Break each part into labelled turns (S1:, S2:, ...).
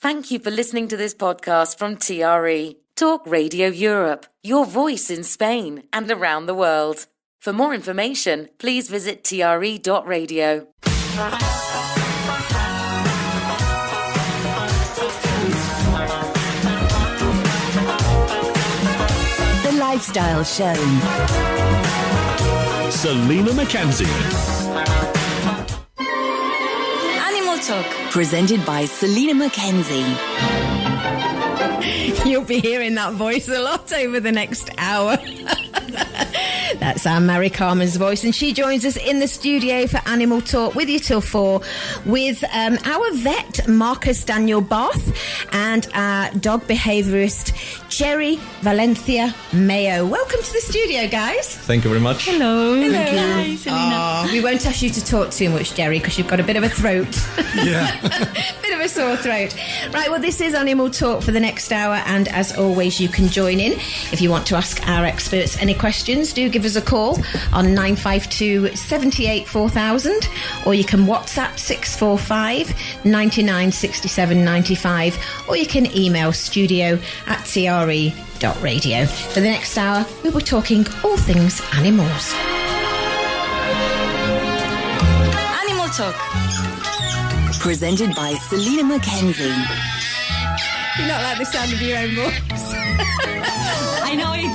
S1: Thank you for listening to this podcast from TRE, Talk Radio Europe, your voice in Spain and around the world. For more information, please visit tre.radio.
S2: The Lifestyle Show.
S3: Selina MacKenzie.
S2: Animal Talk. Presented by Selina MacKenzie. You'll be hearing that voice a lot over the next hour. That's our Mary Carmen's voice, and she joins us in the studio for Animal Talk with you till 4 with our vet Marcus Daniel Barth and our dog behaviourist Jerry Valencia Mayo. Welcome to the studio, guys.
S4: Thank you very much.
S2: Hello.
S4: Thank you.
S2: Hi, Selina. We won't ask you to talk too much, Jerry, because you've got a bit of a throat.
S4: Yeah.
S2: Bit of a sore throat. Right, well, this is Animal Talk for the next hour, and as always, you can join in. If you want to ask our experts any questions, do give us a call on 952 78 4000, or you can WhatsApp 645 99 67 95, or you can email studio@tre.radio. For the next hour, we were talking all things animals. Animal Talk. Presented by Selina MacKenzie. You not like the sound of your own voice?
S5: I know it.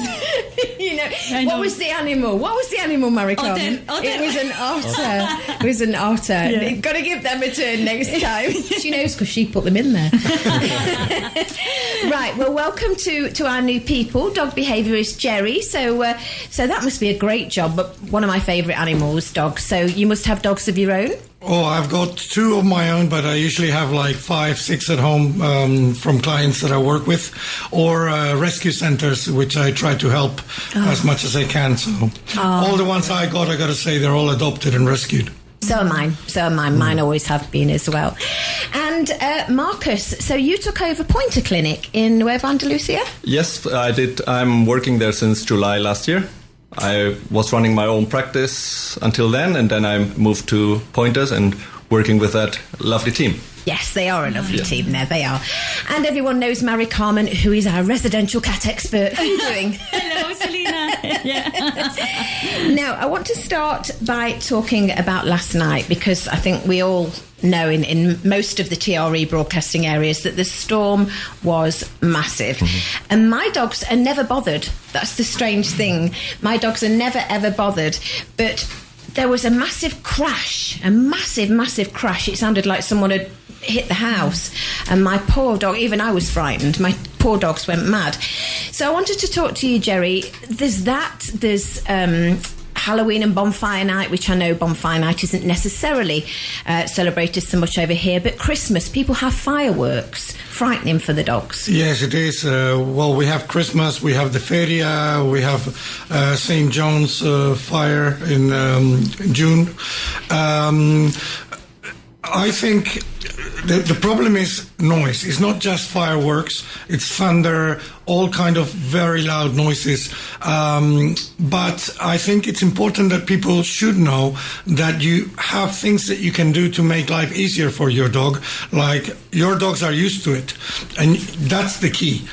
S2: What was the animal? What was the animal, Mary Carmen?
S5: Otter.
S2: It was an otter. It was an otter. Yeah. You've got to give them a turn next time. She knows because she put them in there. Right, well, welcome to our new people, dog behaviourist Jerry. So that must be a great job, but one of my favourite animals, dogs. So you must have dogs of your own?
S6: Oh, I've got 2 of my own, but I usually have like 5, 6 at home from clients that I work with, or rescue centres, which I try to help as much as I can. So all the ones I got to say, they're all adopted and rescued.
S2: So are mine. Mine always have been as well. And Marcus, so you took over Pointer Clinic in Nueva Andalusia?
S4: Yes, I did. I'm working there since July last year. I was running my own practice until then, and then I moved to Pointers and working with that lovely team.
S2: Yes, they are a lovely team there, they are. And everyone knows Mary Carmen, who is our residential cat expert. How are you doing?
S5: Hello, Selina.
S2: Now, I want to start by talking about last night, because I think we all know in most of the TRE broadcasting areas that the storm was massive. Mm-hmm. And my dogs are never bothered. That's the strange thing. My dogs are never, ever bothered. But there was a massive crash, a massive crash. It sounded like someone had hit the house, and my poor dog, even I was frightened. My poor dogs went mad. So I wanted to talk to you, Jerry. There's Halloween and bonfire night, which I know bonfire night isn't necessarily celebrated so much over here, but Christmas, people have fireworks. Frightening for the dogs.
S6: Yes, it is. Well, we have Christmas, we have the Feria, we have St. John's fire in June. I think the problem is noise. It's not just fireworks. It's thunder, all kind of very loud noises. But I think it's important that people should know that you have things that you can do to make life easier for your dog. Like, your dogs are used to it. And that's the key.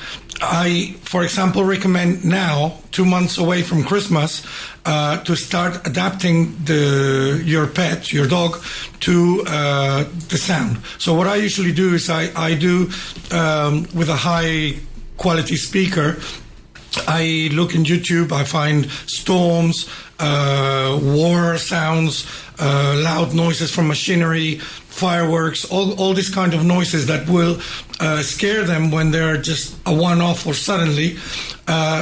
S6: I, for example, recommend now, 2 months away from Christmas, to start adapting your pet, your dog, to the sound. So what I usually do is I do with a high quality speaker. I look in YouTube, I find storms, war sounds, loud noises from machinery, fireworks, all these kind of noises that will scare them when they're just a one-off or suddenly.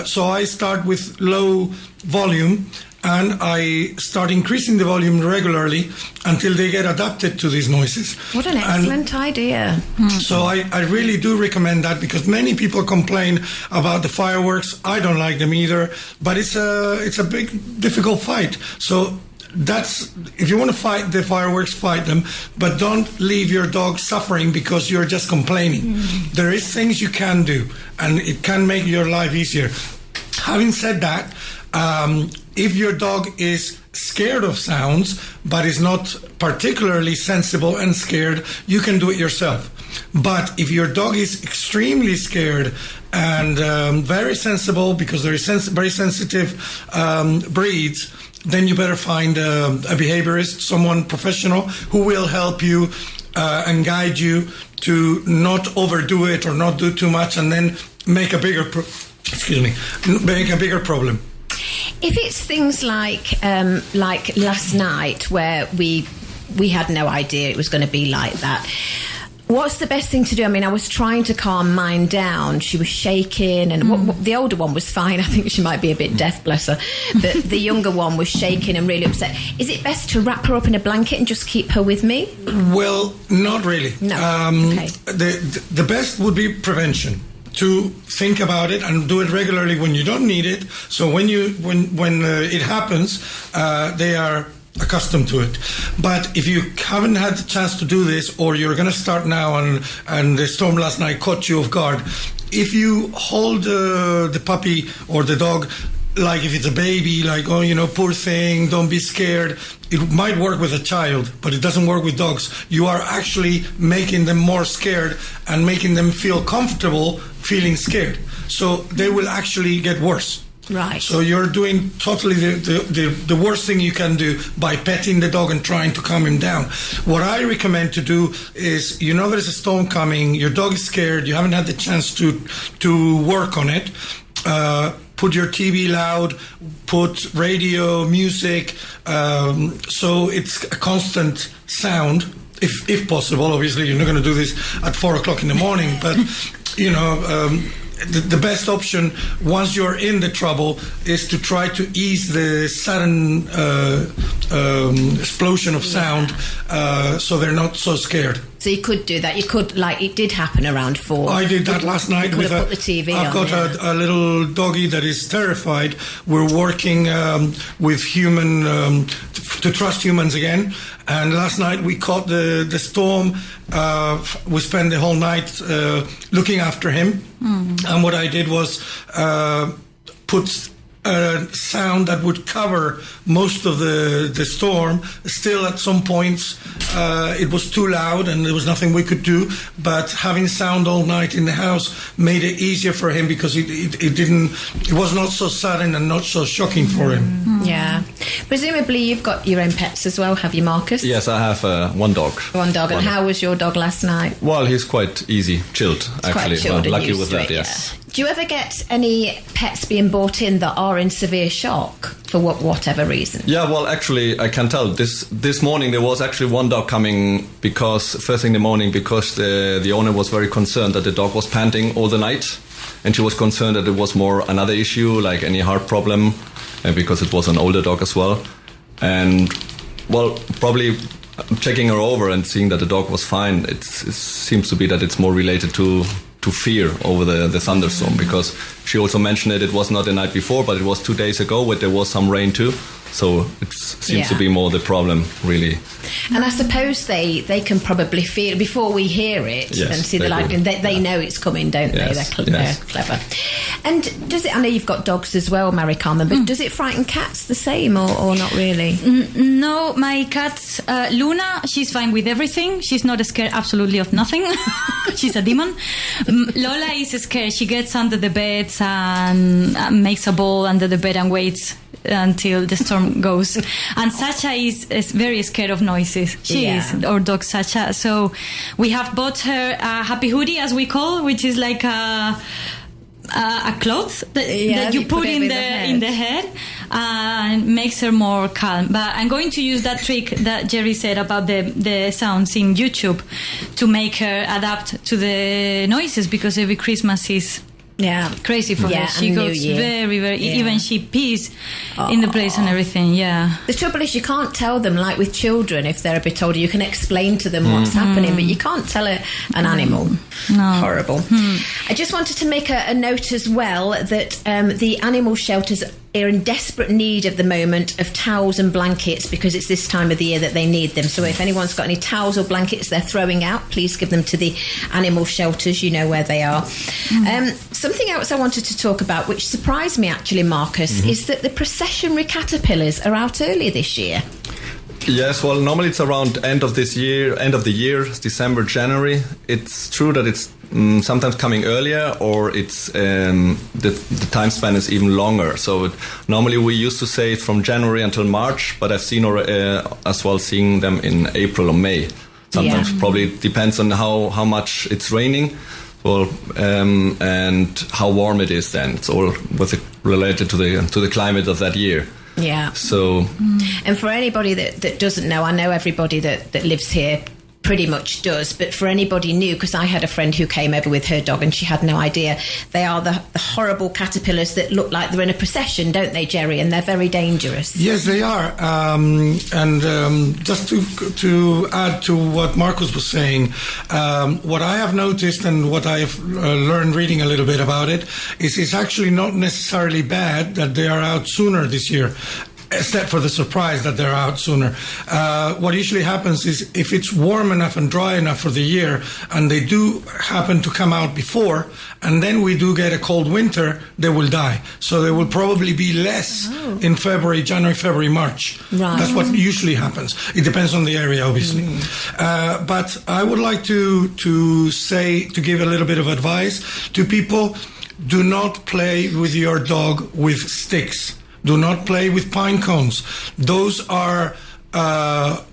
S6: So I start with low volume, and I start increasing the volume regularly until they get adapted to these noises.
S2: What an excellent idea.
S6: So I really do recommend that, because many people complain about the fireworks. I don't like them either, but it's a big, difficult fight. So that's, if you want to fight the fireworks, fight them, but don't leave your dog suffering because you're just complaining. There is things you can do, and it can make your life easier. Having said that, if your dog is scared of sounds but is not particularly sensible and scared, you can do it yourself. But if your dog is extremely scared and very sensible, because they're very sensitive breeds, then you better find a behaviorist, someone professional who will help you and guide you to not overdo it or not do too much and then make a bigger problem.
S2: If it's things like last night where we had no idea it was going to be like that, what's the best thing to do? I mean, I was trying to calm mine down. She was shaking, and the older one was fine. I think she might be a bit deaf, bless her. But the younger one was shaking and really upset. Is it best to wrap her up in a blanket and just keep her with me?
S6: Well, not really.
S2: No. Okay.
S6: The best would be prevention. To think about it and do it regularly when you don't need it. So when it happens, they are accustomed to it. But if you haven't had the chance to do this, or you're going to start now and the storm last night caught you off guard, if you hold the puppy or the dog like if it's a baby, like, oh, poor thing, don't be scared. It might work with a child, but it doesn't work with dogs. You are actually making them more scared and making them feel comfortable feeling scared. So they will actually get worse.
S2: Right.
S6: So you're doing totally the worst thing you can do by petting the dog and trying to calm him down. What I recommend to do is, there's a storm coming, your dog is scared, you haven't had the chance to work on it. Put your TV loud, put radio, music, so it's a constant sound, if possible. Obviously, you're not going to do this at 4 o'clock in the morning, but, the best option once you're in the trouble is to try to ease the sudden explosion of sound so they're not so scared.
S2: So you could do that. You could, it did happen around 4.
S6: I did that last night.
S2: Put the TV
S6: I've got a little doggy that is terrified. We're working with to trust humans again. And last night we caught the storm. We spent the whole night looking after him. And what I did was put a sound that would cover most of the storm. Still, at some points, it was too loud and there was nothing we could do. But having sound all night in the house made it easier for him because it was not so sudden and not so shocking for him.
S2: Yeah. Presumably you've got your own pets as well, have you, Marcus?
S4: Yes, I have one dog.
S2: One dog. And how was your dog last night?
S4: Well, he's quite easy, chilled, actually.
S2: Quite chilled and
S4: lucky
S2: used
S4: with
S2: to
S4: that,
S2: it,
S4: yes.
S2: Yeah. Do you ever get any pets being brought in that are in severe shock for whatever reason?
S4: Yeah, well, actually, I can tell. This morning there was actually one dog coming first thing in the morning, because the owner was very concerned that the dog was panting all the night, and she was concerned that it was more another issue, like any heart problem, and because it was an older dog as well. And, well, probably checking her over and seeing that the dog was fine, it seems to be that it's more related to fear over the thunderstorm, because she also mentioned it was not the night before, but it was 2 days ago where there was some rain too. So it seems to be more the problem, really.
S2: And I suppose they can probably feel before we hear it and see the lightning. They know it's coming, don't they? They're clever. And does it? I know you've got dogs as well, Mary Carmen, but does it frighten cats the same or not really?
S5: No, my cat Luna, she's fine with everything. She's not scared absolutely of nothing. She's a demon. Lola is scared. She gets under the beds and makes a ball under the bed and waits until the storm goes. And Sacha is very scared of noises. She is, our dog Sacha. So we have bought her a happy hoodie, as we call, which is like a cloth that you put in the head and makes her more calm. But I'm going to use that trick that Jerry said about the sounds in YouTube to make her adapt to the noises, because every Christmas is crazy for her. She goes very, very... Even she pees in the place and everything, The
S2: trouble is you can't tell them, like with children, if they're a bit older, you can explain to them what's happening, but you can't tell an animal.
S5: No.
S2: Horrible. I just wanted to make a note as well that the animal shelters are in desperate need at the moment of towels and blankets, because it's this time of the year that they need them. So if anyone's got any towels or blankets they're throwing out, please give them to the animal shelters. You know where they are. Something else I wanted to talk about, which surprised me actually, Marcus, is that the processionary caterpillars are out early this year.
S4: Yes, well, normally it's around end of the year, December, January. It's true that it's sometimes coming earlier, or it's the time span is even longer. So normally we used to say it from January until March, but I've seen as well seeing them in April or May. Sometimes probably depends on how much it's raining. Well, and how warm it is. Then it's all related to the climate of that year.
S2: Yeah.
S4: So,
S2: and for anybody that doesn't know, I know everybody that lives here pretty much does, but for anybody new, because I had a friend who came over with her dog and she had no idea, they are the horrible caterpillars that look like they're in a procession, don't they, Jerry? And they're very dangerous.
S6: Yes, they are. Just to add to what Marcus was saying, what I have noticed and what I have learned reading a little bit about it is it's actually not necessarily bad that they are out sooner this year, except for the surprise that they're out sooner. What usually happens is if it's warm enough and dry enough for the year, and they do happen to come out before, and then we do get a cold winter, they will die. So there will probably be less in January, February, March.
S2: Right.
S6: That's what usually happens. It depends on the area, obviously. But I would like to give a little bit of advice to people. Do not play with your dog with sticks. Do not play with pine cones. Those are the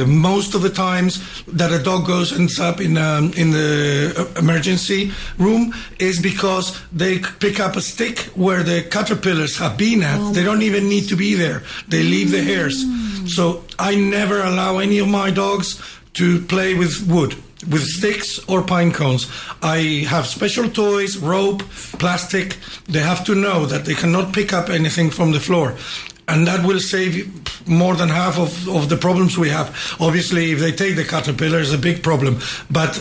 S6: most of the times that a dog ends up in the emergency room is because they pick up a stick where the caterpillars have been at. They don't even need to be there. They leave the hairs. So I never allow any of my dogs to play with wood, with sticks or pine cones. I have special toys, rope, plastic. They have to know that they cannot pick up anything from the floor. And that will save more than half of the problems we have. Obviously, if they take the caterpillar, it's a big problem. But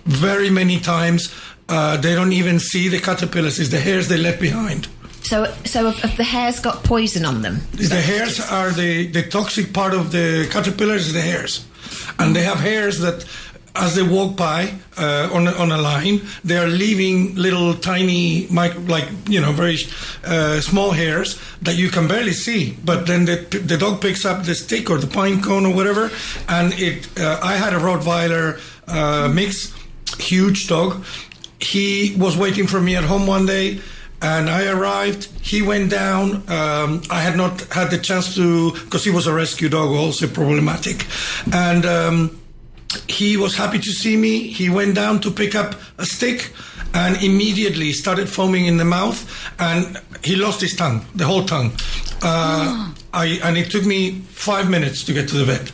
S6: very many times, they don't even see the caterpillars. It's the hairs they left behind.
S2: So if the hairs got poison on them?
S6: The hairs are the toxic part of the caterpillars, is the hairs. And they have hairs that, as they walk by on a line, they are leaving little tiny, very small hairs that you can barely see. But then the dog picks up the stick or the pine cone or whatever, and I had a Rottweiler mix, huge dog. He was waiting for me at home one day, and I arrived. He went down. I had not had the chance to, because he was a rescue dog, also problematic, and. He was happy to see me. He went down to pick up a stick and immediately started foaming in the mouth, and he lost his tongue, the whole tongue. And it took me 5 minutes to get to the vet.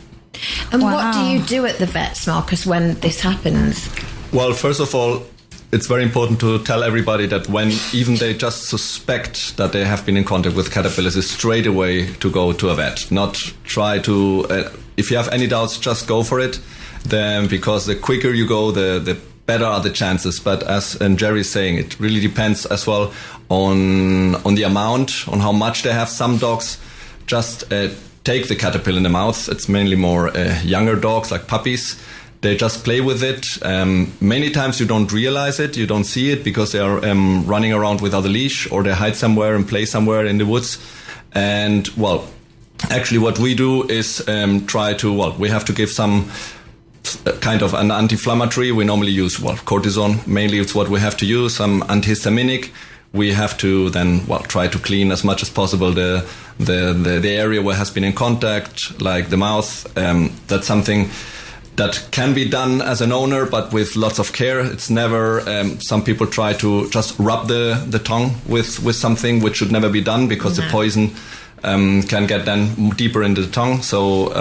S2: And what do you do at the vets, Marcus, when this happens?
S4: Well, first of all, it's very important to tell everybody that when even they just suspect that they have been in contact with caterpillars, is straight away to go to a vet. Not try to, if you have any doubts, just go for it. Then, because the quicker you go, the better are the chances. But as Jerry is saying, it really depends as well on the amount, on how much they have. Some dogs just take the caterpillar in the mouth. It's mainly more younger dogs, like puppies. They just play with it. Many times you don't realize it, you don't see it, because they are running around without a leash, or they hide somewhere and play somewhere in the woods. And, well, actually what we do is we have to give some kind of an anti-inflammatory. We normally use cortisone. Mainly it's what we have to use. Some antihistaminic. We have to then try to clean as much as possible the area where has been in contact, like the mouth. That's something that can be done as an owner, but with lots of care. It's never. Some people try to just rub the tongue with something, which should never be done, because the poison can get then deeper into the tongue. So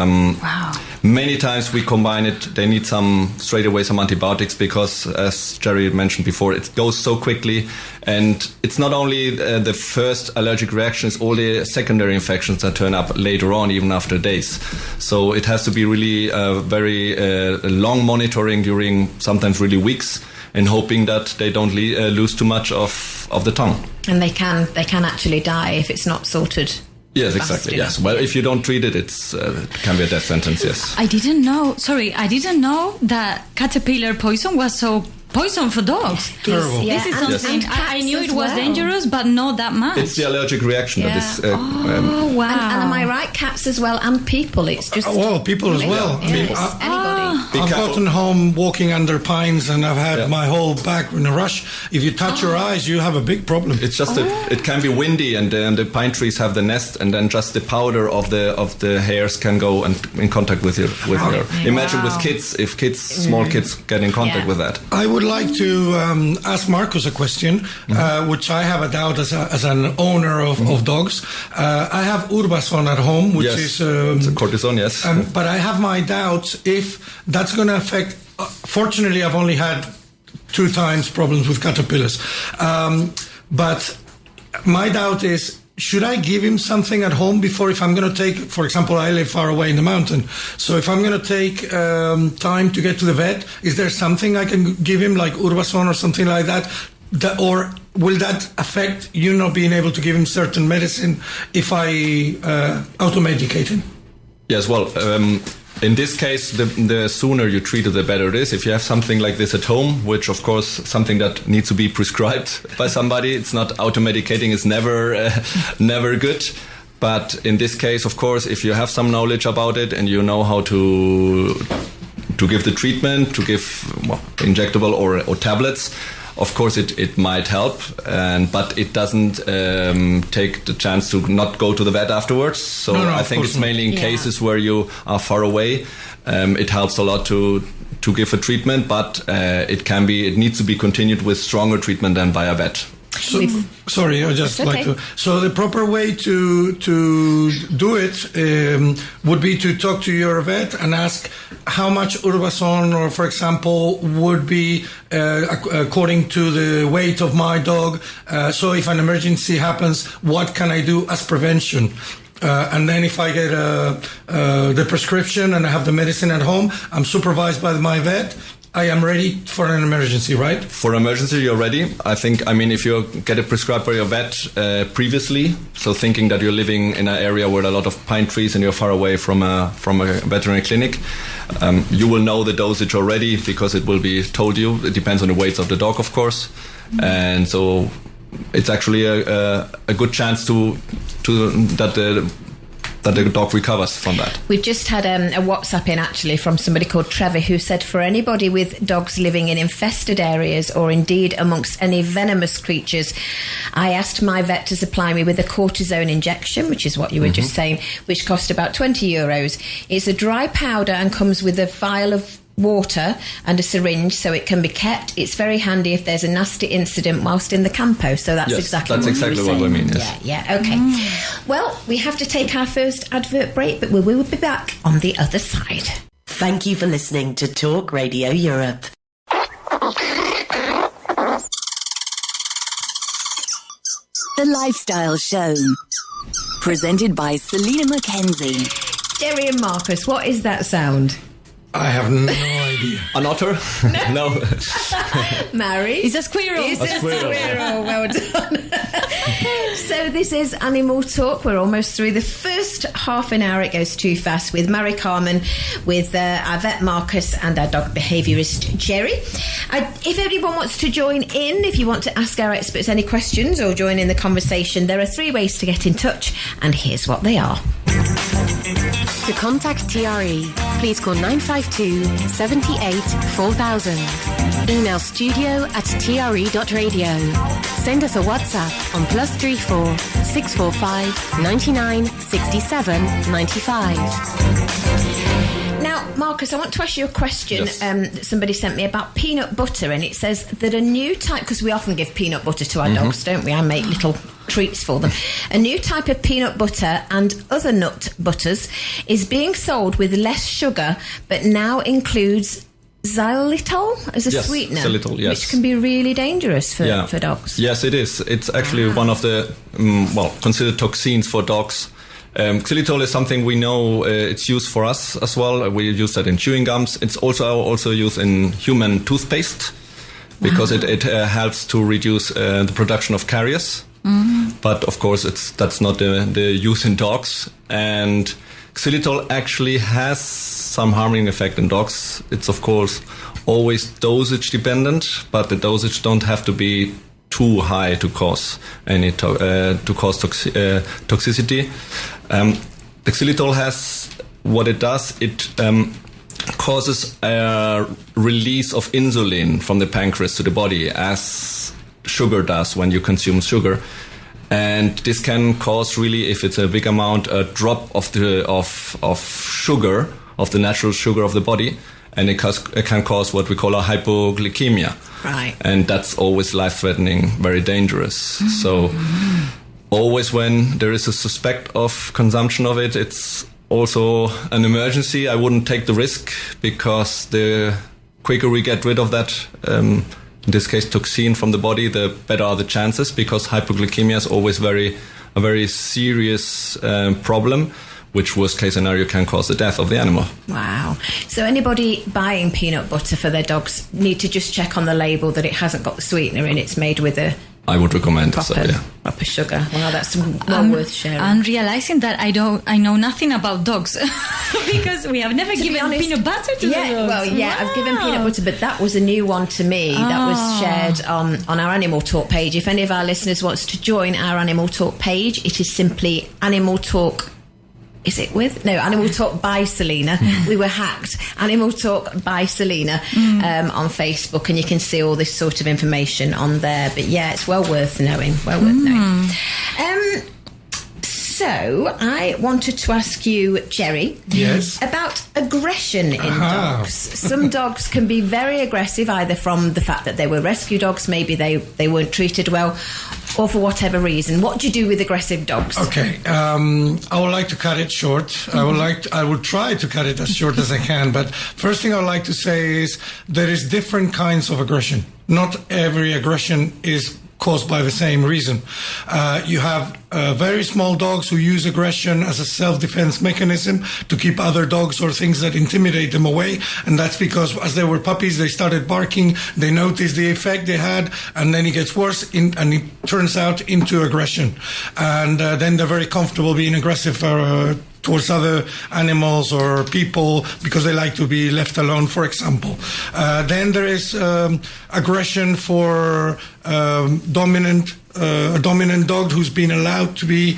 S4: many times we combine it. They need straight away some antibiotics, because, as Jerry mentioned before, it goes so quickly. And it's not only the first allergic reaction, it's all the secondary infections that turn up later on, even after days. So it has to be really very long monitoring during sometimes really weeks, and hoping that they don't lose too much of the tongue.
S2: And they can actually die if it's not sorted
S4: Yes,
S2: fast
S4: exactly.
S2: enough.
S4: Yes. Well, if you don't treat it, it can be a death sentence. Yes.
S5: I didn't know that caterpillar poison was so poison for dogs.
S6: Terrible.
S5: This is something I knew it was dangerous, but not that much.
S4: It's the allergic reaction that is.
S5: Oh wow!
S2: And am I right? Cats as well, and people. It's just
S6: people as well. I mean,
S2: anybody.
S6: I've gotten home walking under pines, and I've had my whole back in a rush. If you touch your eyes, you have a big problem.
S4: It's just it can be windy, and the pine trees have the nest, and then just the powder of the hairs can go and in contact with your. Imagine with kids, if small kids get in contact with that.
S6: I would like to ask Marcus a question, which I have a doubt as an owner of dogs. I have Urbazon at home, which is
S4: it's a cortisone, yes.
S6: But I have my doubts if that's going to affect. Fortunately, I've only had 2 times problems with caterpillars, but my doubt is. Should I give him something at home before, if I'm going to take, for example, I live far away in the mountain. So if I'm going to take time to get to the vet, is there something I can give him like Urbazon or something like that? Or will that affect you not being able to give him certain medicine if I automedicate him?
S4: Yes, well, in this case, the sooner you treat it, the better it is. If you have something like this at home, which of course something that needs to be prescribed by somebody, it's not automedicating is never good. But in this case, of course, if you have some knowledge about it and you know how to give the treatment, to give injectable or tablets, of course it might help, but it doesn't take the chance to not go to the vet afterwards. So I think it's mainly in cases where you are far away. It helps a lot to give a treatment, but it needs to be continued with stronger treatment than by a vet.
S6: So, sorry, I just like to. So the proper way to do it would be to talk to your vet and ask how much Urbazon, or for example, would be according to the weight of my dog. So if an emergency happens, what can I do as prevention? And then if I get the prescription and I have the medicine at home, I'm supervised by my vet. I am ready for an emergency, right? For emergency, you're ready. I mean, if you get it prescribed by your vet previously, so thinking that you're living in an area with a lot of pine trees and you're far away from a veterinary clinic, you will know the dosage already because it will be told you. It depends on the weights of the dog, of course. And so it's actually a good chance that the dog recovers from that.
S2: We've just had a WhatsApp in actually from somebody called Trevor who said for anybody with dogs living in infested areas or indeed amongst any venomous creatures, I asked my vet to supply me with a cortisone injection, which is what you were just saying, which cost about €20. It's a dry powder and comes with a vial of water and a syringe so it can be kept. It's very handy if there's a nasty incident whilst in the campo. So that's exactly what
S4: we mean. Yes.
S2: Yeah, okay. Well, we have to take our first advert break, but we will be back on the other side.
S3: Thank you for listening to Talk Radio Europe. The Lifestyle Show, presented by Selina MacKenzie.
S2: Jerry and Marcus, what is that sound?
S6: I have no idea.
S4: An otter? No.
S2: Mary?
S5: It's a squirrel.
S2: It's a squirrel. Well done. So this is Animal Talk. We're almost through the first half an hour. It goes too fast with Mary Carmen, with our vet Marcus and our dog behaviourist Jerry. If anyone wants to join in, if you want to ask our experts any questions or join in the conversation, there are 3 ways to get in touch, and here's what they are.
S7: To contact TRE, please call 952 78 4000. Email studio@tre.radio. Send us a WhatsApp on +34 645 99 67 95.
S2: Now, Marcus, I want to ask you a question that somebody sent me about peanut butter, and it says that a new type, because we often give peanut butter to our dogs, don't we? I make little treats for them. A new type of peanut butter and other nut butters is being sold with less sugar, but now includes xylitol as a sweetener, which can be really dangerous for dogs.
S4: Yes, it is. It's actually one of the, considered toxins for dogs. Xylitol is something we know it's used for us as well. We use that in chewing gums. It's also used in human toothpaste because it helps to reduce the production of caries But of course, that's not the use in dogs. And xylitol actually has some harming effect in dogs. It's of course always dosage dependent, but the dosage don't have to be too high to cause any toxicity. The xylitol has what it does. It causes a release of insulin from the pancreas to the body, as sugar does when you consume sugar. And this can cause, really, if it's a big amount, a drop of the sugar, of the natural sugar of the body, and it can cause what we call a hypoglycemia.
S2: Right.
S4: And that's always life-threatening, very dangerous. So always when there is a suspect of consumption of it, it's also an emergency. I wouldn't take the risk, because the quicker we get rid of that, in this case toxin from the body, the better are the chances, because hypoglycemia is always a very serious problem, which worst case scenario can cause the death of the animal.
S2: Wow. So anybody buying peanut butter for their dogs need to just check on the label that it hasn't got the sweetener in, it's made with a
S4: I would recommend
S2: proper sugar. Wow, that's well worth sharing.
S5: I'm realizing that I know nothing about dogs because we have never given peanut butter to the dogs.
S2: Well, yeah, I've given peanut butter, but that was a new one to me. That was shared on our Animal Talk page. If any of our listeners wants to join our Animal Talk page, it is simply Animal Talk. Is it with? No, Animal Talk by Selina. We were hacked. Animal Talk by Selina on Facebook, and you can see all this sort of information on there. But yeah, it's well worth knowing. So I wanted to ask you, Jerry, about aggression in dogs. Some dogs can be very aggressive, either from the fact that they were rescue dogs, maybe they weren't treated well, or for whatever reason. What do you do with aggressive dogs?
S6: Okay, I would like to cut it short. I will try to cut it as short as I can. But first thing I would like to say is there is different kinds of aggression. Not every aggression is caused by the same reason. You have very small dogs who use aggression as a self-defense mechanism to keep other dogs or things that intimidate them away. And that's because as they were puppies, they started barking, they noticed the effect they had, and then it gets worse and it turns out into aggression. And then they're very comfortable being aggressive towards other animals or people because they like to be left alone, for example. Then there is aggression for a dominant dog who's been allowed to be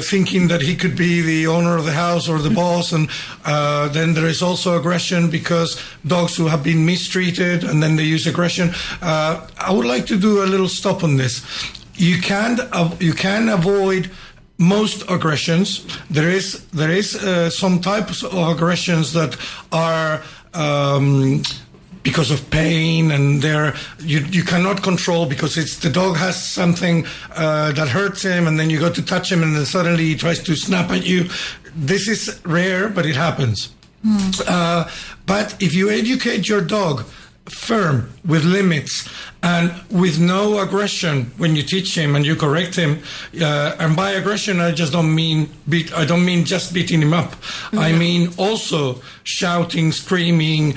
S6: thinking that he could be the owner of the house or the boss. And then there is also aggression because dogs who have been mistreated, and then they use aggression. I would like to do a little stop on this. You can avoid most aggressions. There is some types of aggressions that are because of pain, and you cannot control because the dog has something that hurts him, and then you go to touch him, and then suddenly he tries to snap at you. This is rare, but it happens. But if you educate your dog firm, with limits, and with no aggression when you teach him and you correct him, and by aggression I don't mean just beating him up. I mean also shouting, screaming,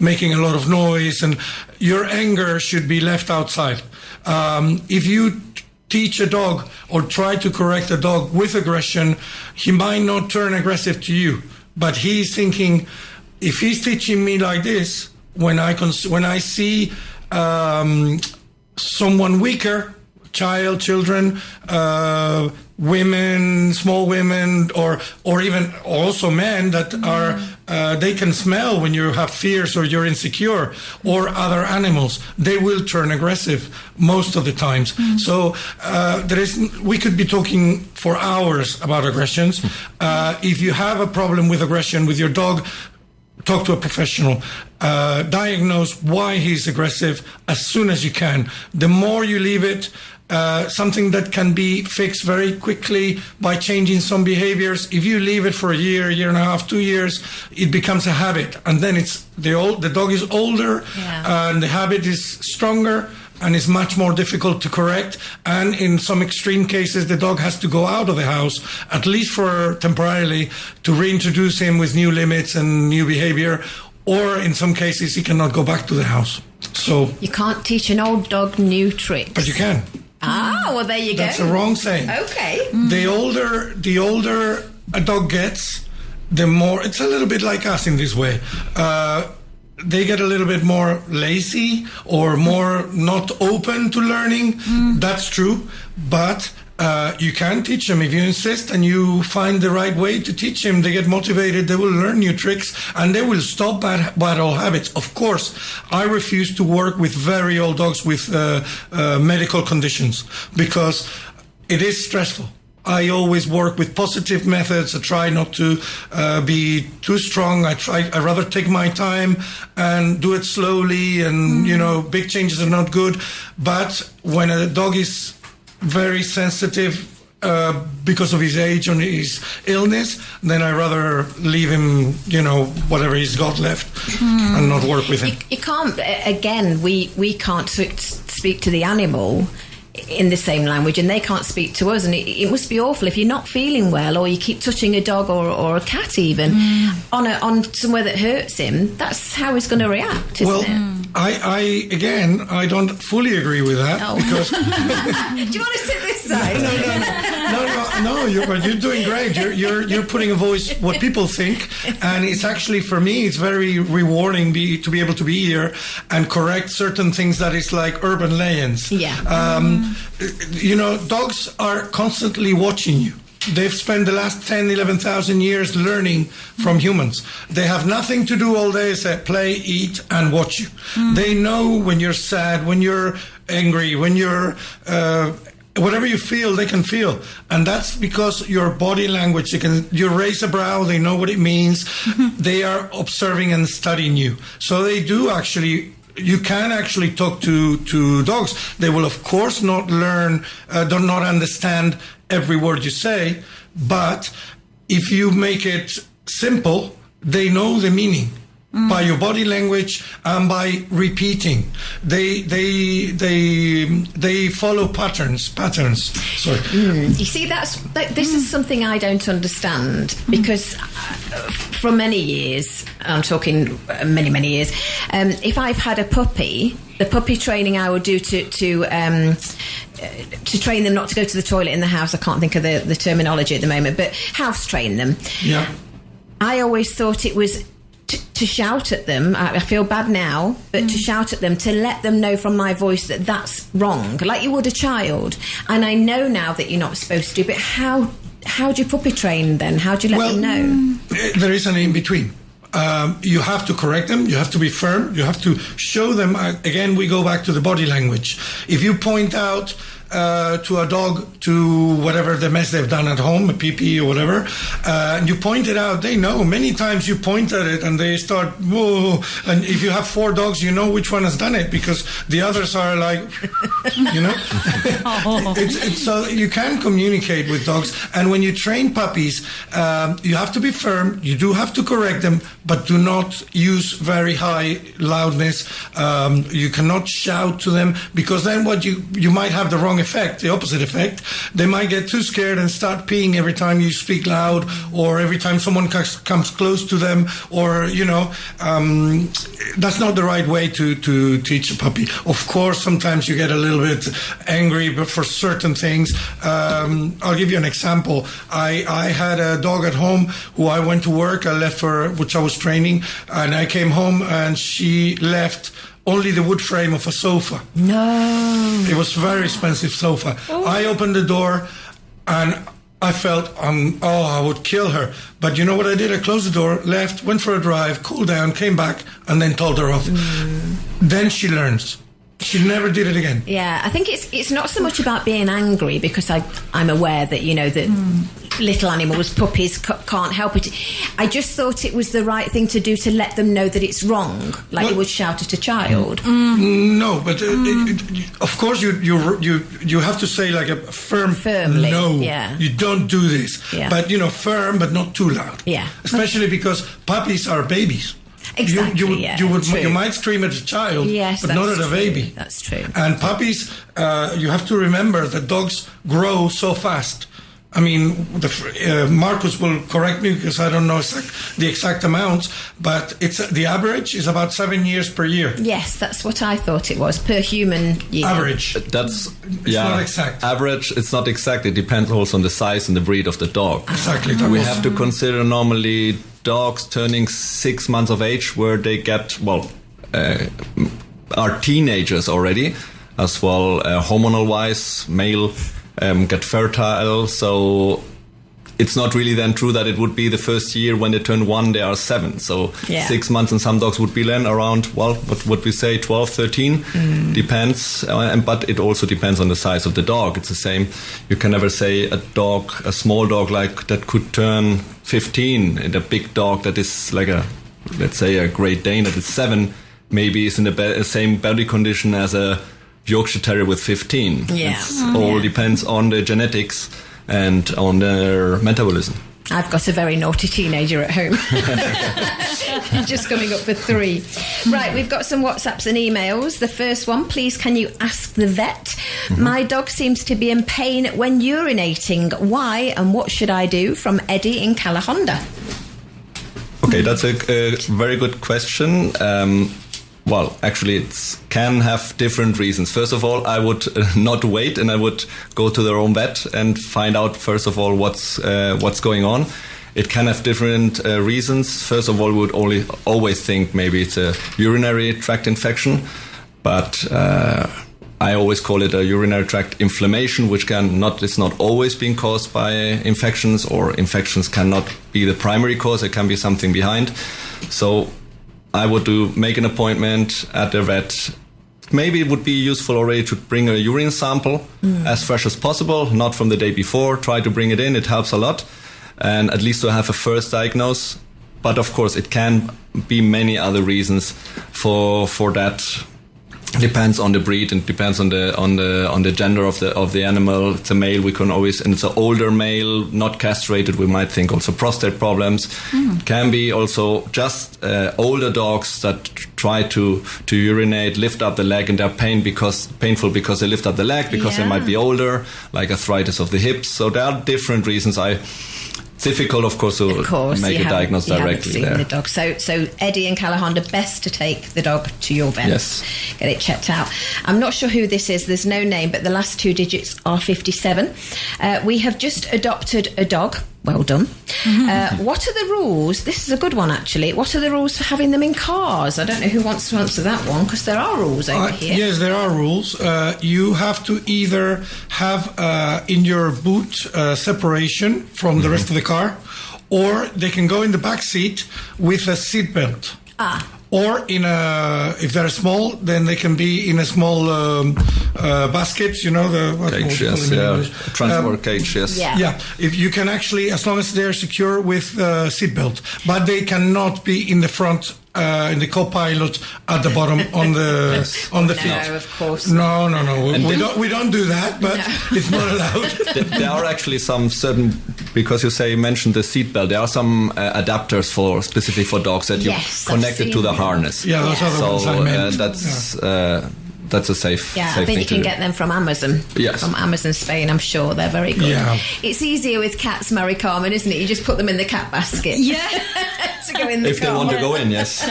S6: making a lot of noise, and your anger should be left outside. If you teach a dog or try to correct a dog with aggression, he might not turn aggressive to you, but he's thinking, if he's teaching me like this, when I see someone weaker, children, women, small women, or even also men that are they can smell when you have fears or you're insecure, or other animals, they will turn aggressive most of the times. So we could be talking for hours about aggressions. If you have a problem with aggression with your dog, talk to a professional. Diagnose why he's aggressive as soon as you can. The more you leave it, something that can be fixed very quickly by changing some behaviors. If you leave it for a year and a half, 2 years, it becomes a habit, and then the dog is older, and the habit is stronger, and it's much more difficult to correct. And in some extreme cases, the dog has to go out of the house, at least for temporarily, to reintroduce him with new limits and new behavior. or in some cases he cannot go back to the house. So
S2: you can't teach an old dog new tricks.
S6: But you can.
S2: Ah, well, there you
S6: That's
S2: go.
S6: a wrong saying.
S2: Okay.
S6: The older a dog gets, the more, it's a little bit like us in this way. They get a little bit more lazy or more not open to learning. That's true. But you can teach them if you insist and you find the right way to teach them. They get motivated, they will learn new tricks, and they will stop bad old habits. Of course, I refuse to work with very old dogs with medical conditions because it is stressful. I always work with positive methods. I try not to be too strong. I rather take my time and do it slowly, and big changes are not good. But when a dog is very sensitive because of his age or his illness, then I rather leave him, whatever he's got left and not work with him.
S2: You can't, again, we can't speak to the animal in the same language, and they can't speak to us, and it must be awful if you're not feeling well or you keep touching a dog or a cat even on somewhere that hurts him. That's how he's going to react, isn't it?
S6: I don't fully agree with that because.
S2: Do you want to sit this side?
S6: No. You're doing great. You're putting a voice what people think, and it's actually, for me, it's very rewarding to be able to be here and correct certain things that is like urban legends.
S2: Yeah.
S6: Dogs are constantly watching you. They've spent the last 10, 11,000 years learning from humans. They have nothing to do all day except play, eat, and watch you. They know when you're sad, when you're angry, when you're... whatever you feel, they can feel. And that's because your body language, you raise a brow, they know what it means. They are observing and studying you. So they do actually... You can actually talk to dogs. They will, of course, not learn, do not understand every word you say, but if you make it simple, they know the meaning by your body language and by repeating. They follow patterns. Sorry.
S2: You see, this is something I don't understand because for many years, I'm talking many years, if I've had a puppy, the puppy training I would do to train them not to go to the toilet in the house. I can't think of the terminology at the moment, but house train them.
S6: Yeah.
S2: I always thought it was to shout at them. I feel bad now, but to shout at them, to let them know from my voice that that's wrong, like you would a child. And I know now that you're not supposed to, but how do you puppy train then? How do you let them know?
S6: There is an in-between. You have to correct them. You have to be firm. You have to show them. Again, we go back to the body language. If you point out to a dog to whatever the mess they've done at home, a pee-pee or whatever, and you point it out, they know. Many times you point at it and they start, whoa. And if you have 4 dogs, you know which one has done it because the others are like, so you can communicate with dogs. And when you train puppies, you have to be firm. You do have to correct them, but do not use very high loudness. You cannot shout to them because then what you might have the wrong effect, the opposite effect. They might get too scared and start peeing every time you speak loud or every time someone comes close to them, or that's not the right way to teach a puppy. Of course, sometimes you get a little bit angry, but for certain things, I'll give you an example. I had a dog at home who I went to work, I left for which I was training, and I came home and she left only the wood frame of a sofa.
S2: No.
S6: It was a very expensive sofa. Oh. I opened the door and I felt, I would kill her. But you know what I did? I closed the door, left, went for a drive, cooled down, came back, and then told her off. Then she learns. She never did it again.
S2: Yeah, I think it's not so much about being angry, because I'm aware that, that little animals, puppies, can't help it. I just thought it was the right thing to do to let them know that it's wrong, like you would shout at a child.
S6: No, but of course you have to say like a firmly, no, you don't do this. Yeah. But, firm, but not too loud.
S2: Yeah.
S6: Especially because puppies are babies.
S2: Exactly.
S6: You might scream at a child, but not at a baby.
S2: That's true.
S6: And puppies, you have to remember that dogs grow so fast. I mean, Marcus will correct me because I don't know the exact amounts, but the average is about 7 years per year.
S2: Yes, that's what I thought it was, per human year.
S6: Average.
S4: It's
S6: not exact.
S4: Average, it's not exact. It depends also on the size and the breed of the dog.
S6: Exactly.
S4: We have to consider normally dogs turning 6 months of age where they get, are teenagers already, as well, hormonal-wise, male, get fertile, so it's not really then true that it would be the first year when they turn 1, they are 7. So 6 months, and some dogs would be then around, what would we say, 12, 13? Depends, but it also depends on the size of the dog. It's the same. You can never say a small dog like that could turn 15, and a big dog that is like let's say a Great Dane that is 7, maybe is in the same body condition as a Yorkshire Terrier with 15.
S2: Yeah.
S4: It all depends on the genetics and on their metabolism.
S2: I've got a very naughty teenager at home. Just coming up for 3. Right, we've got some WhatsApps and emails. The first one, please can you ask the vet? My dog seems to be in pain when urinating. Why and what should I do? From Eddie in Calahonda.
S4: Okay, that's a very good question. Well, actually, it can have different reasons. First of all, I would not wait, and I would go to their own vet and find out, first of all, what's going on. It can have different reasons. First of all, we would always think maybe it's a urinary tract infection, but I always call it a urinary tract inflammation, which it's not always being caused by infections, or infections cannot be the primary cause. It can be something behind. So I would make an appointment at the vet. Maybe it would be useful already to bring a urine sample as fresh as possible, not from the day before. Try to bring it in. It helps a lot. And at least to have a first diagnosis. But of course, it can be many other reasons for that. Depends on the breed and depends on the gender of the animal. It's a male, we can always, and it's an older male, not castrated. We might think also prostate problems. Can be also just older dogs that try to urinate, lift up the leg, and they're painful because they lift up the leg because they might be older, like arthritis of the hips. So there are different reasons. Difficult, of course, to make a diagnosis directly there.
S2: The dog. So Eddie and Calahonda, best to take the dog to your vet.
S4: Yes.
S2: Get it checked out. I'm not sure who this is. There's no name, but the last 2 digits are 57. We have just adopted a dog. Well done. What are the rules? This is a good one, actually. What are the rules for having them in cars? I don't know who wants to answer that one, because there are rules over here.
S6: Yes, there are rules. You have to either have in your boot separation from the rest of the car, or they can go in the back seat with a seat belt. Or if they're small, then they can be in a small baskets,
S4: cage, transport cage, yes.
S6: Yeah, if you can actually, as long as they're secure with seatbelt, but they cannot be in the front, in the co-pilot at the bottom on the feet.
S2: No, of course.
S6: No. We don't do that, but it's not allowed.
S4: There are actually some certain, because you mentioned the seatbelt. There are some adapters specifically for dogs that you connect it to the harness.
S6: Yeah, those are the ones I meant.
S4: That's a safe.
S2: Yeah, I think you can get them from Amazon.
S4: Yes.
S2: From Amazon Spain, I'm sure they're very good.
S6: Yeah.
S2: It's easier with cats, Mary Carmen, isn't it? You just put them in the cat basket.
S5: Yeah.
S2: To go in the
S4: car. If they want to go in, yes.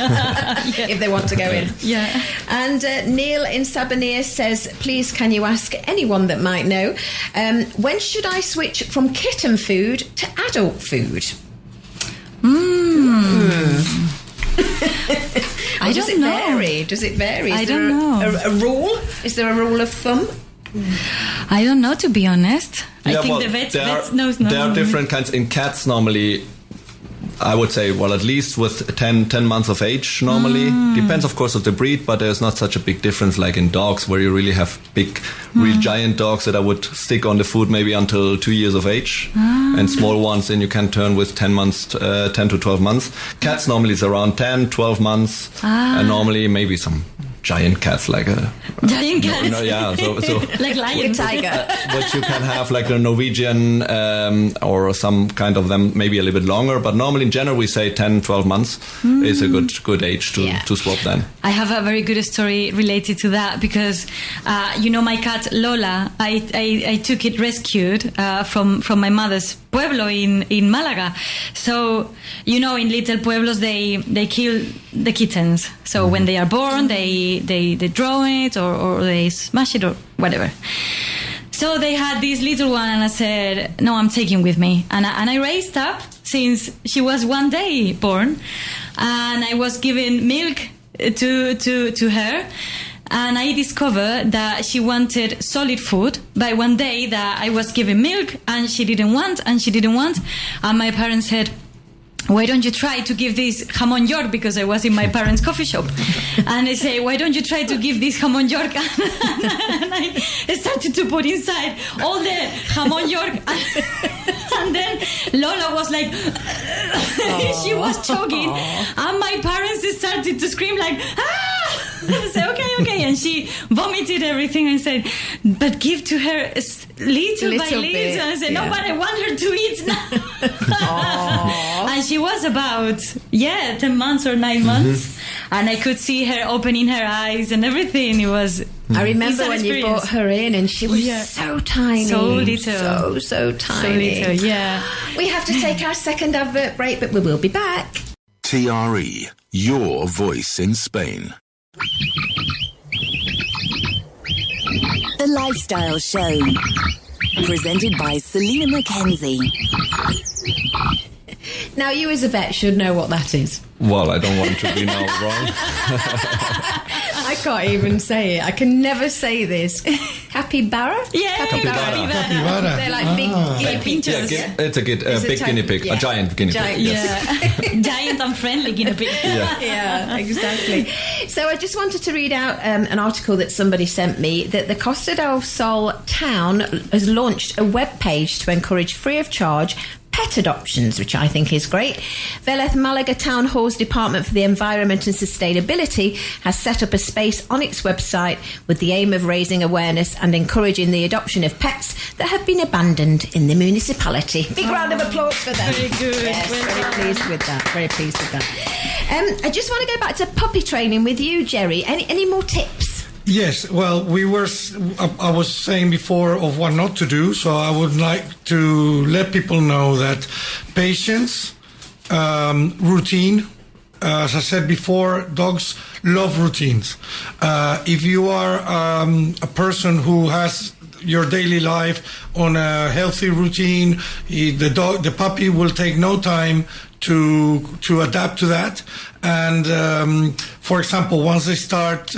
S2: If they want to go in.
S5: Yeah.
S2: And Neil in Sabanir says, please can you ask anyone that might know, when should I switch from kitten food to adult food? Does it vary?
S5: I don't know.
S2: A rule? Is there a rule of thumb?
S5: I don't know, to be honest. I think the vet knows.
S4: There are different kinds. In cats, normally, I would say, at least with 10 months of age, normally. Depends, of course, of the breed, but there's not such a big difference like in dogs, where you really have big, real giant dogs that I would stick on the food maybe until 2 years of age. And small ones, then you can turn with 10 to 12 months. Cats normally is around 10, 12 months. And normally maybe some giant cats, like a
S5: Giant cats.
S4: yeah, so
S5: Like lion.
S2: Tiger.
S4: which you can have like the Norwegian or some kind of them, maybe a little bit longer. But normally in general we say 10, 12 months is a good age to swap then.
S5: I have a very good story related to that because, my cat Lola, I took it rescued from my mother's pueblo in Malaga. So, in little pueblos they kill the kittens. So when they are born, they draw it or they smash it or whatever. So they had this little one, and I said, no, I'm taking with me. And I raised up since she was one day born, and I was giving milk to her. And I discovered that she wanted solid food. By one day that I was giving milk and she didn't want. And my parents said, why don't you try to give this jamón york? Because I was in my parents' coffee shop. And I say, why don't you try to give this jamón york? And I started to put inside all the jamón york. And then Lola was like, she was choking. And my parents started to scream like, ah! I said, okay. And she vomited everything and said, but give to her little by little.
S2: Bit,
S5: and I said, no, but I want her to eat now. And she was about 10 months or 9 months, and I could see her opening her eyes and everything. It was
S2: I remember when you brought her in and she was so tiny,
S5: so little,
S2: so tiny.
S5: So little, yeah.
S2: We have to take our second advert break, but we will be back.
S8: TRE, your voice in Spain.
S9: The Lifestyle Show, presented by Selina MacKenzie.
S2: Now, you as a vet should know what that is.
S4: Well, I don't want to be now wrong.
S2: I can't even say it. I can never say this. Capybara?
S5: Yeah,
S6: Capybara.
S2: They're like big guinea pigs.
S4: Yeah, it's a big guinea pig, a giant guinea pig.
S5: Yeah, giant and friendly guinea pig.
S2: Yeah, exactly. So I just wanted to read out an article that somebody sent me that the Costa del Sol town has launched a web page to encourage free of charge pet adoptions, which I think is great. Vélez Málaga Town Hall's Department for the Environment and Sustainability has set up a space on its website with the aim of raising awareness and encouraging the adoption of pets that have been abandoned in the municipality. Big round of applause for them.
S5: Very good.
S2: Yes, very pleased with that. Very pleased with that. I just want to go back to puppy training with you, Jerry. Any more tips?
S6: Yes, well, I was saying before of what not to do, so I would like to let people know that patience, routine, as I said before, dogs love routines. If you are a person who has your daily life on a healthy routine, the puppy will take no time to adapt to that. And for example, once they start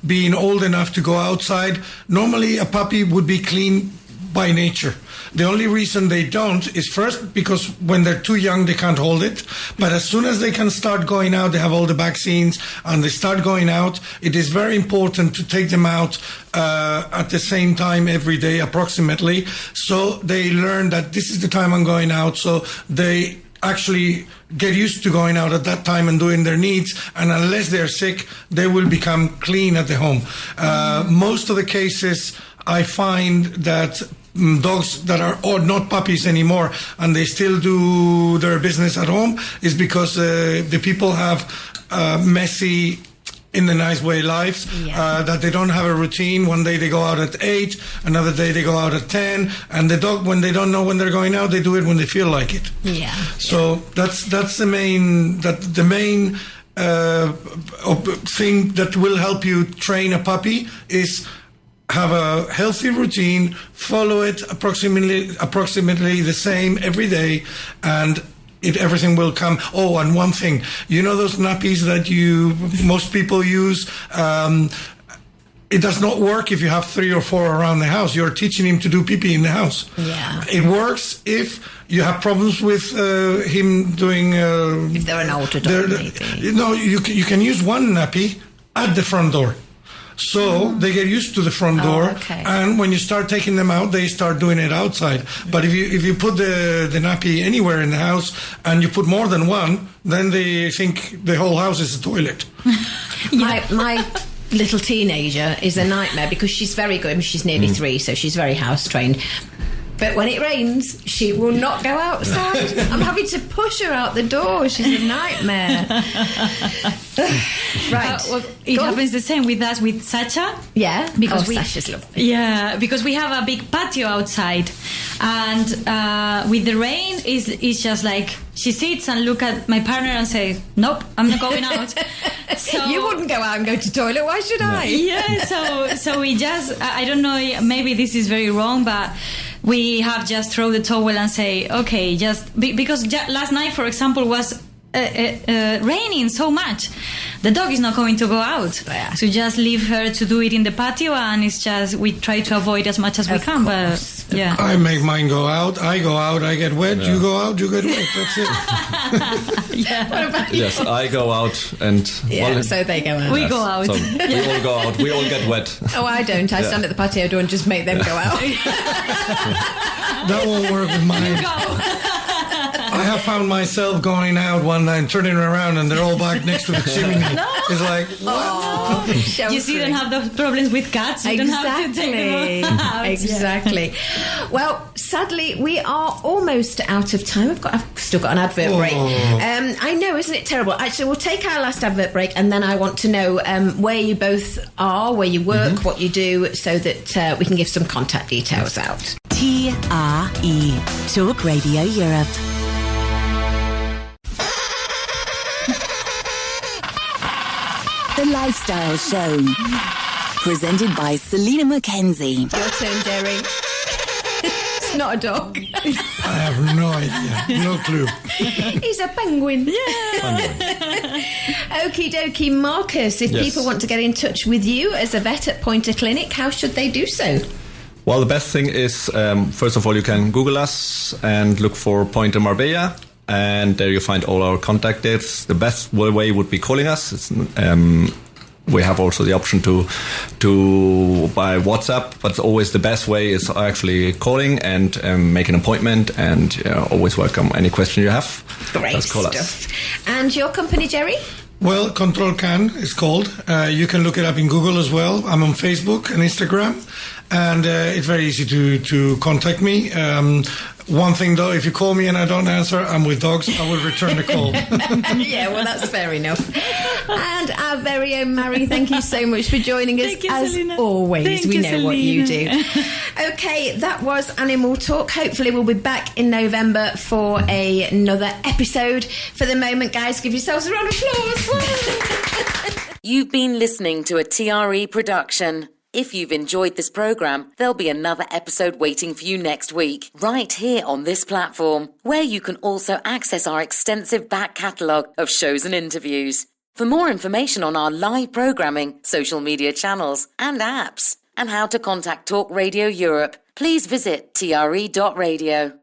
S6: being old enough to go outside, normally a puppy would be clean by nature. The only reason they don't is first because when they're too young they can't hold it, but as soon as they can start going out, they have all the vaccines and they start going out, it is very important to take them out at the same time every day approximately, so they learn that this is the time I'm going out, so they actually get used to going out at that time and doing their needs, and unless they're sick they will become clean at the home. Most of the cases I find that dogs that are not puppies anymore and they still do their business at home is because the people have messy, in the nice way, lives, that they don't have a routine. One day they go out at 8, another day they go out at 10, and the dog, when they don't know when they're going out, they do it when they feel like it.
S2: Yeah.
S6: So that's the main thing that will help you train a puppy is have a healthy routine, follow it approximately the same every day, and everything will come. Oh, and one thing, you know those nappies that most people use? It does not work if you have 3 or 4 around the house. You're teaching him to do pee-pee in the house.
S2: Yeah.
S6: It works if you have problems with him doing...
S2: if they're an older dog, maybe.
S6: No, you can use one nappy at the front door. So they get used to the front door, and when you start taking them out, they start doing it outside. But if you put the nappy anywhere in the house and you put more than one, then they think the whole house is a toilet.
S2: My little teenager is a nightmare because she's very good. She's nearly 3, so she's very house trained. But when it rains, she will not go outside. I'm having to push her out the door. She's a nightmare. Right.
S5: Well, it happens the same with us with Sacha.
S2: Yeah,
S5: because
S2: Sacha's lovely.
S5: Yeah, because we have a big patio outside, and with the rain, it's just like she sits and look at my partner and say, "Nope, I'm not going out." So,
S2: you wouldn't go out and go to toilet. Why should I?
S5: Yeah. So we just, I don't know. Maybe this is very wrong, but we have just throw the towel and say, okay, because last night, for example, was raining so much. The dog is not going to go out.
S2: Yeah.
S5: So just leave her to do it in the patio, and it's just, we try to avoid as much as we can.
S2: Course.
S5: But yeah.
S6: I make mine go out. I go out, I get wet. You go out, you get wet. That's it.
S5: Yeah.
S2: What about you?
S4: Yes, I go out and...
S2: So they go out.
S5: We go out.
S4: So we all go out. We all get wet.
S2: Oh, I don't. I stand at the patio door and just make them go out.
S6: That won't work with mine. I have found myself going out one night, turning around, and they're all back next to the chimney. It's like, what?
S5: You see, you don't have those problems with cats. You don't have to take them out.
S2: Exactly. Well, sadly, we are almost out of time. I've still got an advert break. I know, isn't it terrible? Actually, we'll take our last advert break, and then I want to know where you both are, where you work, what you do, so that we can give some contact details out.
S3: TRE, Talk Radio Europe.
S9: The Lifestyle Show. Presented by Selina MacKenzie.
S2: Your turn, Jerry. It's not a dog.
S6: I have no idea. No clue.
S2: He's a penguin.
S4: Penguin.
S2: Okie dokie, Marcus. If people want to get in touch with you as a vet at Pointer Clinic, how should they do so?
S4: Well, the best thing is, first of all, you can Google us and look for Pointer Marbella. And there you find all our contact dates. The best way would be calling us. It's, we have also the option to by WhatsApp, but always the best way is actually calling and make an appointment. And always welcome any question you have.
S2: Great
S4: Just call
S2: stuff.
S4: us.
S2: And your company, Jerry?
S6: Well, Control Can is called. You can look it up in Google as well. I'm on Facebook and Instagram. And it's very easy to contact me. One thing, though, if you call me and I don't answer, I'm with dogs, I will return the call.
S2: Yeah, well, that's fair enough. And our very own Mary, thank you so much for joining us.
S5: Thank you,
S2: as
S5: Selina.
S2: always, we know what you do.
S5: Selina.
S2: Okay, that was Animal Talk. Hopefully we'll be back in November for another episode. For the moment, guys, give yourselves a round of applause.
S1: You've been listening to a TRE production. If you've enjoyed this programme, there'll be another episode waiting for you next week, right here on this platform, where you can also access our extensive back catalogue of shows and interviews. For more information on our live programming, social media channels and apps, and how to contact Talk Radio Europe, please visit tre.radio.